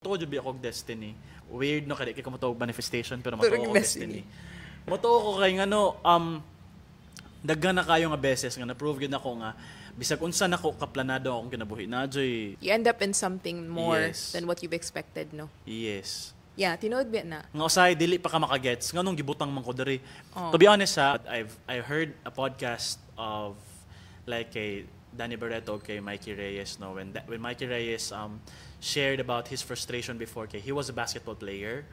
Matuo jud ako destiny. Weird no kay ko matuo manifestation pero matuo ko destiny. Matuo ko kay ngano daghan na kayo nga beses nga na-prove gyud ako nga bisag unsa nako kaplanado akong kinabuhi na joy. You end up in something more than what you've expected, no? Yes. Yeah, tinuod ba na? Nga usay dili pa ka makagets nganong gibutang man ko diri. To be honest I heard a podcast of like kay Danny Barreto kay Mikey Reyes no when Mikey Reyes shared about his frustration before kay he was a basketball player.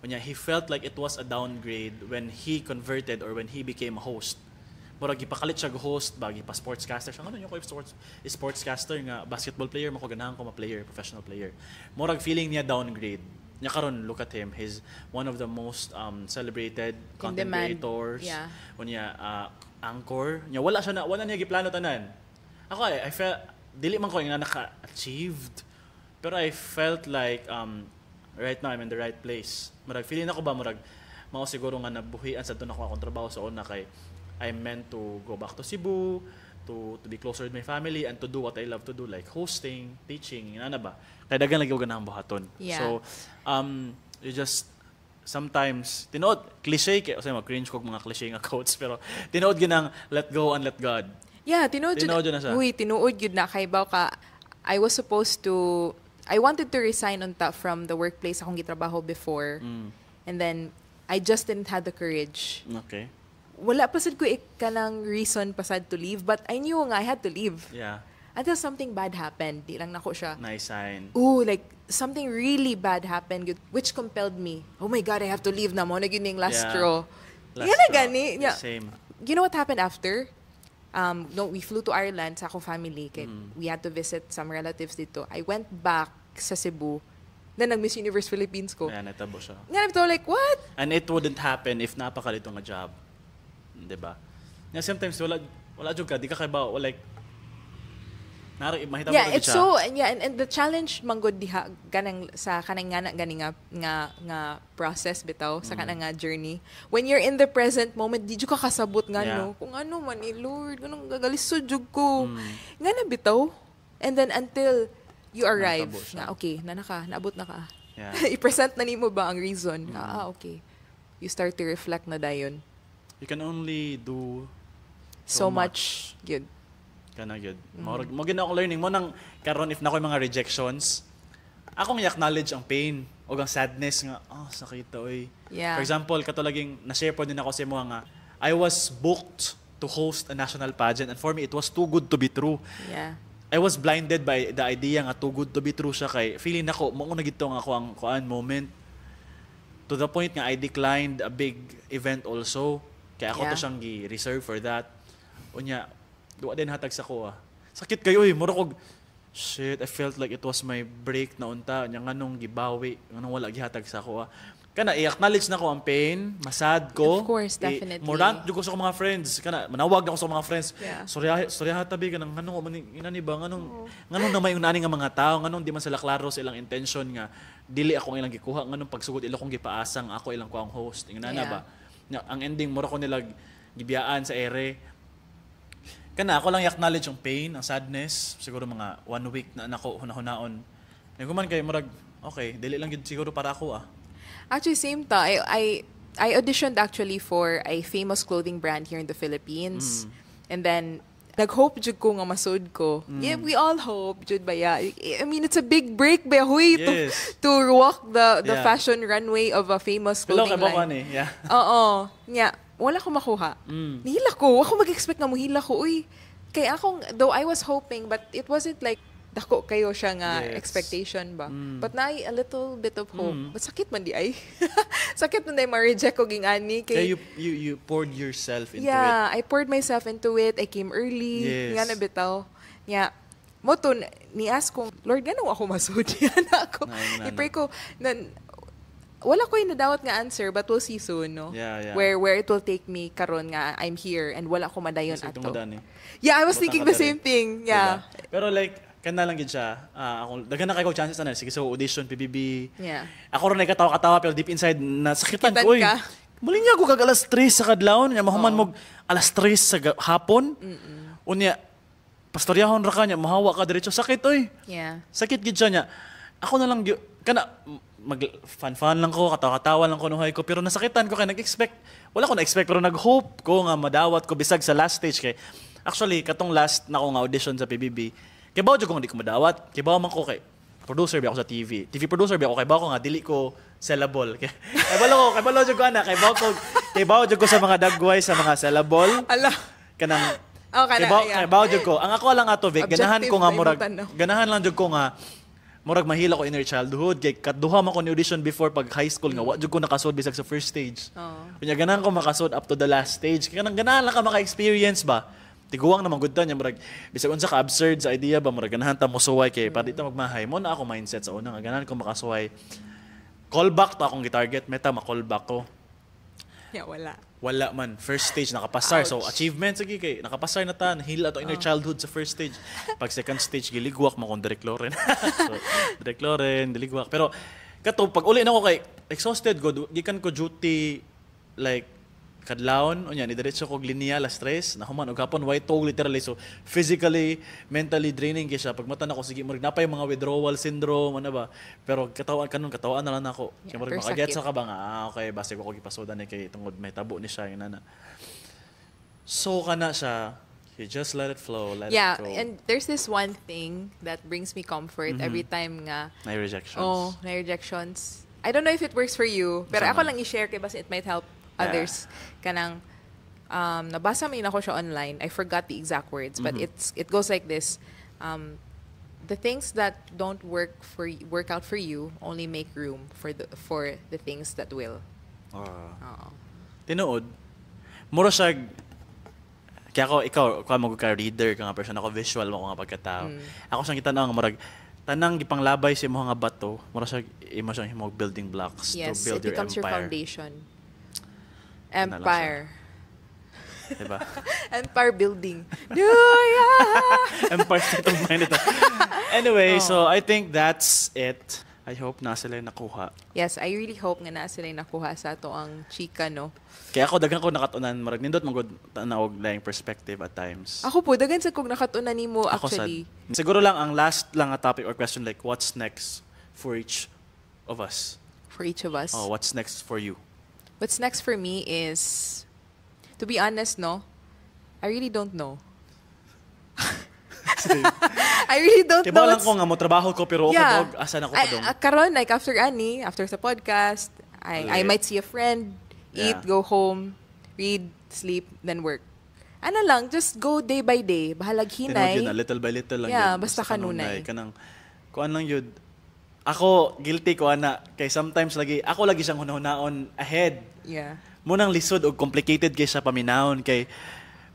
When he felt like it was a downgrade when he converted or when he became a host. Murag gipakalit siya host bagi pa sportscaster siya ngano yung ko sportscaster nga basketball player mako ganahan ko ma-player professional player. Murag feeling niya downgrade. Nya karon look at him, he's one of the most celebrated content creators. Yeah. Unya anchor. Nya wala niya giplano tanan. Ako I felt dili man ko nga naka-achieved pero I felt like right now I'm in the right place. Murag feeling ako ba murag mao siguro nga nabuhian sa tunako akong trabaho sa una kay I meant to go back to Cebu, to be closer with my family, and to do what I love to do, like hosting, teaching, ano ba? Kaya dagan lagi ko ganang buhaton. Yeah. So, you just, sometimes, tinood, cliche, kasi mag-cringe ko mga cliche nga quotes, pero tinood ginang let go and let God. Yeah, tinood yun na siya. Uy, tinuod yun na. Kay Baw ka, I wanted to resign on top from the workplace akong gitrabaho before. And then, I just didn't have the courage. Okay. Wala pa sad ko kanang reason pa sad to leave, but I knew nga I had to leave. Yeah. Until something bad happened. Di lang nako siya. Nice sign. Ooh, like something really bad happened which compelled me. Oh my God, I have to leave na mo. Nagining last straw. Yan na gani. Yeah. Same. You know what happened after? No, we flew to Ireland sa akong family. We had to visit some relatives dito. I went back sa Cebu na nag-Miss Universe Philippines ko. Yeah, natabo siya. Nga nito, like, what? And it wouldn't happen if napakalito nga job. Diba? Yeah, sometimes wala jud ka di ka kay ba like mahitabo yeah, it's siya. So and the challenge manggod diha ganang sa kanang nga process bitaw sa kanang nga journey when you're in the present moment di jud ka kasabot nga no kung ano man Lord ganong gagalisod jud ko nga na bitaw and then until you arrive na okay naabot na ka i-present na nimo ba ang reason okay you start to reflect na dayon. You can only do so much good. Kana good. Mo gina ako learning mo nang karon if na koy mga rejections. Akong i-acknowledge ang pain o ang sadness nga sakit oy. Yeah. For example, katulaging na-share po din ako sa imo nga I was booked to host a national pageant and for me it was too good to be true. Yeah. I was blinded by the idea nga too good to be true siya kay feeling nako mo na gito nga ako ang kuan moment to the point nga I declined a big event also. Kaya ako to siyang gi-reserve for that. Unya, duwa din hatag sa ko Sakit kayo mura kog shit, I felt like it was my break na unta. Nya nganong gibawi, nganong wala gihatag sa ko Kana i-acknowledge na ko ang pain, masad ko. Of course, definitely. Morant jud ko sa mga friends. Kana manawag na ko sa mga friends. Yeah. Sorry hatabi kanang nganong inani ba nganong na may unani nga mga tao, nganong di man sila klaro sa ilang intention nga dili ako ilang gikuha nganong pagsugod ila kong gipaasang ako ilang ko ang host. Ingana ba? Ang ending mura ko nila gibiyaan sa ere. Kana ako lang i-acknowledge yung pain, ang sadness, siguro mga 1 week na nako hunahon. Niguman kay murag okay, dili lang gid siguro para ako Actually same ta. I auditioned actually for a famous clothing brand here in the Philippines. And then nag-hope jud ko nga masud ko. Yeah, we all hope jud ba ya. I mean, it's a big break ba huy to walk the fashion runway of a famous clothing line. Yeah. Oo. Yeah, wala ko makuha. Nihila ko. Ako mag-expect nga mohila ko. Uy, kaya akong though I was hoping but it wasn't like dako kayo siya nga expectation ba. But na a little bit of hope. But sakit man di ay. Sakit man di ma-reject ko ging ani kay you poured yourself into it. Yeah, I poured myself into it. I came early. Nga na bitaw. Yeah. Mo to ni-ask kong Lord gano ako masud yan ako. I-pray ko wala ko yung nadawat nga answer but we'll see soon no. Yeah. Where it will take me karon nga I'm here and wala ko madayon ato. Yeah, I was thinking the same thing. Yeah. Diba? Pero like kana lang gid siya. Ako daghan na kay ko chances na sige so audition PBB. Yeah. Ako ron katawa-katawa pero deep inside nasakitan ko Mulinya ko kag alas 3 sa kadlawon nya mahuman mo alas 3 sa hapon. Unya pastoryahon ra kanya mahawa ka diretso sakit oy. Yeah. Sakit gid siya nya. Ako na lang kana mag fan lang ko, katawa-katawa lang ko nuhay ko, pero nasakitan ko kay nag-expect. Wala ko na-expect pero nag-hope ko nga madawat ko bisag sa last stage kay actually katong last na ko nga audition sa PBB. Kay bawo jud ko hindi ko madawat. Kay bawo man ko kay producer bi ako sa TV. TV producer bi ako kay bawo ko nga dili ko sellable. Kay balo jud ko ana kay bawo jud ko sa mga dagway sa mga sellable. Ala. Kanang Yeah. Kay bawo jud ko. Ang ako lang ato Vic, ganahan ko nga murag Objective na imong ganahan lang jud ko nga murag mahila ko inner childhood kay kaduha man ko ni audition before pag high school nga wa jud ko nakasud bisag sa first stage. Kunya ganahan ko makasud up to the last stage. Kaya ganahan lang ka maka-experience ba. Tiguang naman gud niya murag bisag unsa ka absurd sa idea ba murag ganahan ta mosuway kay para dito magmahay mo na ako mindset sa una nga ganahan ko makasuway. Callback ta akong gitarget meta ma-callback ko. Yeah, Wala man. First stage, nakapasar. Ouch. So, achievement, sige kay nakapasar na ta. Nahila to inner childhood sa first stage. Pag second stage, giligwak mo kung Derek Loren. So, Derek Loren, giligwak. Pero, kato, pag uli na ko kay, exhausted ko, gikan ko duty, like, kadlawon, o yan, idiretso ko lineal, stress, nahuman, o gapon, white tog, literally. So, physically, mentally draining kaya siya. Pag mata na ko, sige, marig napay mga withdrawal syndrome, ano ba. Pero katawaan na lang ako. Yeah, Kaya marig pero makaget sakit. sa ka ba nga, okay, base ko gipasodan ni kay tungod may tabo ni siya, yun na. So, kana siya, you just let it flow, let Yeah, it go. and there's this one thing that brings me comfort every time nga, May rejections. na rejections. I don't know if it works for you, pero Sama. ako lang i-share kay basta it might help others. Kanang, nabasa mo ako siya online. I forgot the exact words, but it goes like this. The things that don't work out for you only make room for the things that will. Oo. Tinuod, mura siya, kaya ikaw mag-reader ka nga person, ako visual mo ko nga pagkatao. Ako siyang kitanaw nga murag, tanang gipanglabay sa mga bato, mura siya, imo siyang himog building blocks to Yes, build it your becomes your empire. foundation. Yun na lang Empire. Diba? Empire building. Yeah. Empire State of Mind ito. Anyway, so I think that's it. I hope na sila nakuha. Yes, I really hope nga na sila nakuha sa to ang chika, no? Kaya ako, dagang ko nakatunan, marag nindot magod tanaog lang perspective at times. Ako po, dagan sa kong nakatunan ni mo Ako actually. Siguro lang, ang last lang a topic or question, like, what's next for each of us? For each of us. Oh, what's next for you? What's next for me is, to be honest, no? I really don't know. I really don't Kaya know. lang ko nga mo trabaho ko, pero okay, dog, asan ako pa dong? Karon, like after after sa podcast, I Ulit. might see a friend, eat, Yeah. go home, read, sleep, then work. Ano lang, just go day by day. Bahalag Tinuod hinay. yun na, little by little lang Yeah, yun. basta kanunay. Kanang, kuan lang yun. Ako, guilty ko, ana. Kay sometimes ako lagi siyang hunahunaon ahead. Yeah. Munang lisod o complicated kay siya paminahon. Kay,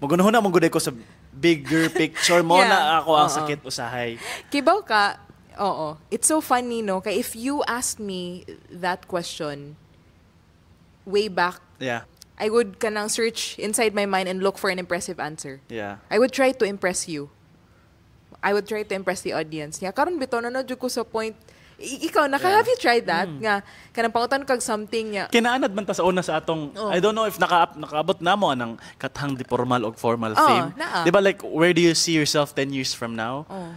magunahuna mong guday ko sa bigger picture mo Yeah. na ako ang Oo. sakit usahay. Kibaw ka, oo. It's so funny, no? Kaya if you asked me that question way back, Yeah. I would kanang search inside my mind and look for an impressive answer. Yeah. I would try to impress you. I would try to impress the audience. Yeah, karon bitaw na jud ko sa point. Ikaw, have you tried that? Nga, kanang pangutan kag something niya. Kinaanad man ta sa una sa atong, Oh. I don't know if nakaabot na mo anang katang di formal o formal Oh, fame. naa. Di ba like, where do you see yourself 10 years from now? Oh.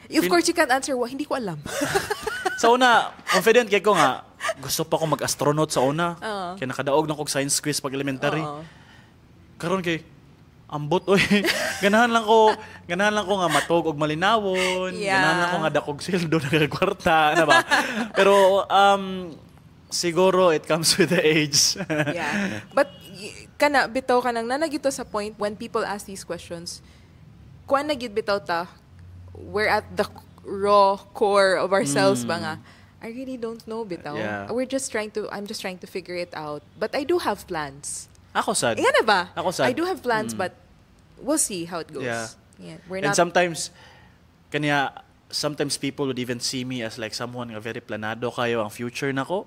Of course, you can't answer, hindi ko alam. Sa una, confident kay ko nga, gusto pa akong mag-astronaut sa una. Oo. Kaya nakadaog na kog science quiz pag elementary. Oo. Karon kay, ambot oy. ganahan lang ko nga matog og malinawon. Yeah. Ganahan lang ko nga dakog sildo na kwarta, na ba? Pero siguro it comes with the age. Yeah. But, kana, bitaw ka nang nanagito sa point when people ask these questions, kuan na gyud bitaw ta, we're at the raw core of ourselves ba nga. I really don't know bitaw. Yeah. I'm just trying to figure it out. But I do have plans. Ako sad. Nga na ba? Ako sad. I do have plans, but we'll see how it goes. Yeah. We're And not... sometimes people would even see me as like someone nga very planado kayo ang future nako.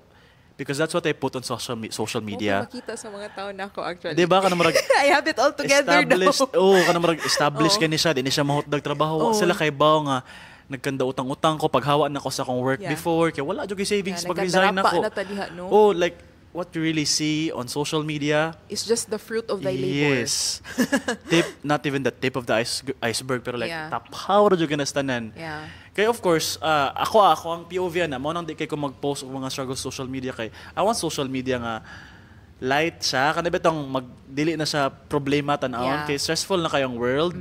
Because that's what I put on social media. Huwag makita sa mga tao na ako actually. Di ba? Kanang marag I have it all together established, though. kanang marag established kani siya, di ni siya mahutdag trabaho. Oo. Sila kay bawo nga nagkanda utang-utang ko paghawa na ko sa akong work Yeah. before. Kaya wala jud kay savings Yeah, pag resign nagkadarapa ako. na ta diha, no? Oh, like what you really see on social media. It's just the fruit of thy labor. Yes. Not even the tip of the iceberg, pero like Yeah. tapaw ra jud kanastanan. Yeah. Kaya of course, ako ang POV na, mo nang di kay ko mag-post og mga struggles social media kay I want social media nga light siya, kanang bitong magdili na sa problema tan-awon kay stressful na kayong world.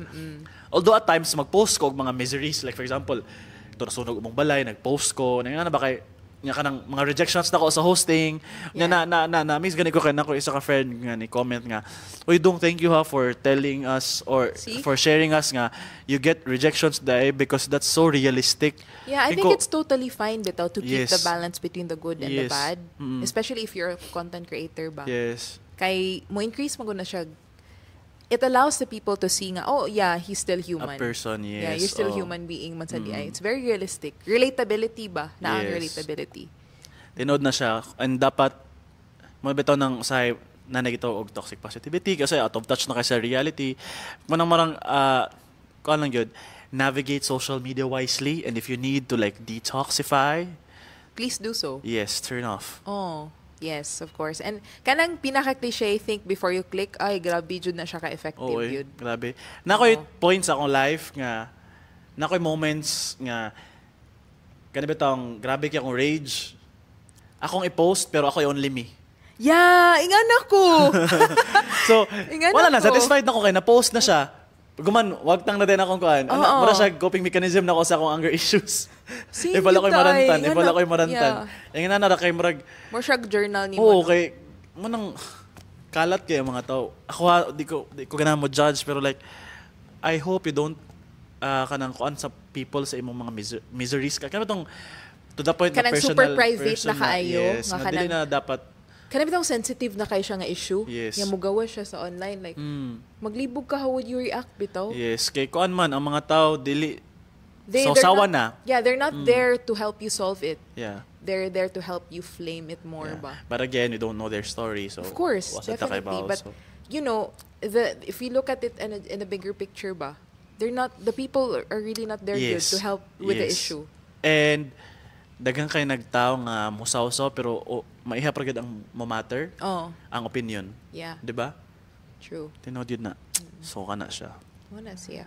Although at times mag-post ko og mga miseries, like for example, ito nasunog mong balay, nag-post ko, na ba kay nga kanang mga rejections na ko sa hosting na miss gani ko kay nako isa ka friend nga ni comment nga, "Uy dong, thank you ha for telling us or for sharing us nga you get rejections dai because that's so realistic." Yeah, I think it's totally fine bitaw to keep Yes. the balance between the good and the Yes. bad, especially if you're a content creator ba. Yes. Kay mo increase mo na siya. It allows the people to see nga, oh yeah, he's still human. A person, yes. Yeah, you're still human being man sa DI. It's very realistic. Relatability ba? Na ang Yes. relatability. Tinood na siya and dapat mo bitaw ng usahay na nagito og toxic positivity kasi out of touch na kay sa reality. Manang marang kuan lang gyud, navigate social media wisely, and if you need to like detoxify, Please do so. yes, turn off. Oh, yes, of course. And kanang pinaka-cliche, think before you click, ay, grabe jud na siya ka-effective Oo, yun. grabe. Nakoy points akong life nga nakoy moments nga kanina bitong grabe kay akong rage. Akong i-post pero ako only me. Yeah, ingan ako. So, Ingan wala na, ako. satisfied na ko kay na-post na siya. Guman, wag tang na din akong kuan. Oo. Mura siya coping mechanism na ko sa akong anger issues. Same If wala ko'y yun, tay. marantan, if wala Ingan ko'y ako. marantan. Yung na kay murag, More siya journal ni oo, mo. kay, manang, kalat kayo mga tao. Ako ha, di ko ganang mo judge, pero like, I hope you don't, kanang kuan sa people sa imong mga miseries ka. Kaya itong, to the point Kanang na personal, super private na kaayo, yes, nga na dili na dapat, Kanang bitang sensitive na kayo siya nga issue. Yes. Nga mugawa siya sa online. Like, maglibog ka, how would you react bitaw? yes, kay kuan man, ang mga tao, dili, They're sawa not- na. Yeah, they're not there to help you solve it. Yeah. They're there to help you flame it more Yeah. ba? But again, you don't know their story, so Of course, wasa ta kay definitely. bawo, But, so. you know, if you look at it in a bigger picture ba, the people are really not there good Yes. to help with the Yes. issue. And daghang kay nagtaw nga musaw-saw pero maiha pa gyud ang matter Oh, ang opinion, yeah, 'di ba? true. Tinod yun na. So kana siya. Wala siya.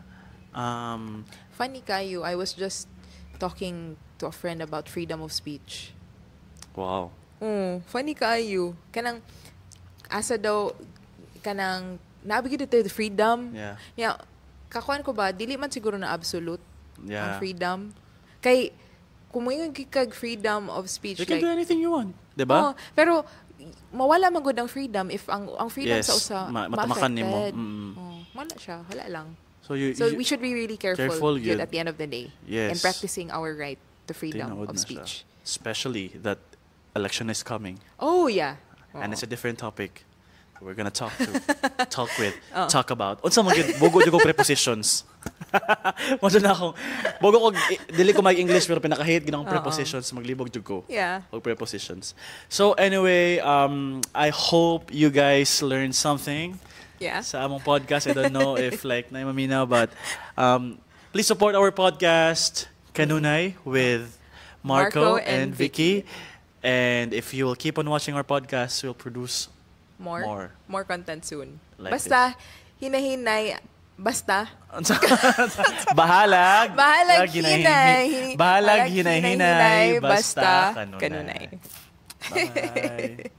Um Funny kayo, I was just talking to a friend about freedom of speech. wow. Funny kayo. Kanang, asa daw, kanang, nabigyan dito the freedom. Yeah. Yeah, kakuan ko ba, dili man siguro na absolute ang Yeah. freedom. Kay, kung may kag freedom of speech, You can do anything you want, 'di ba? pero, mawala man gud ang freedom if ang freedom Yes, sa usa matamakan nimo. ma-affected. Wala siya, wala lang. So you, So we should be really careful, careful yun yun. at the end of the day. Yes. In practicing our right to freedom tinood of na siya. speech. Especially that election is coming. Oh, yeah. And it's a different topic. We're gonna talk with, Oh. talk about. Unsa man gyud bugo jud ko prepositions. Mo na akong bugo ko dili ko mag-English pero pinaka-hate ginang prepositions, maglibog jud ko. Yeah. Og prepositions. So anyway, I hope you guys learned something Yeah. sa among podcast. I don't know if like na maminaw, but please support our podcast Kanunay with Marco and Vicky. And if you will keep on watching our podcast, we'll produce More content soon. Like Basta, hinahinay, basta. Bahalag Bahalag hinay. Bahalag hinay-hinay, basta kanunay. kanunay. Bye.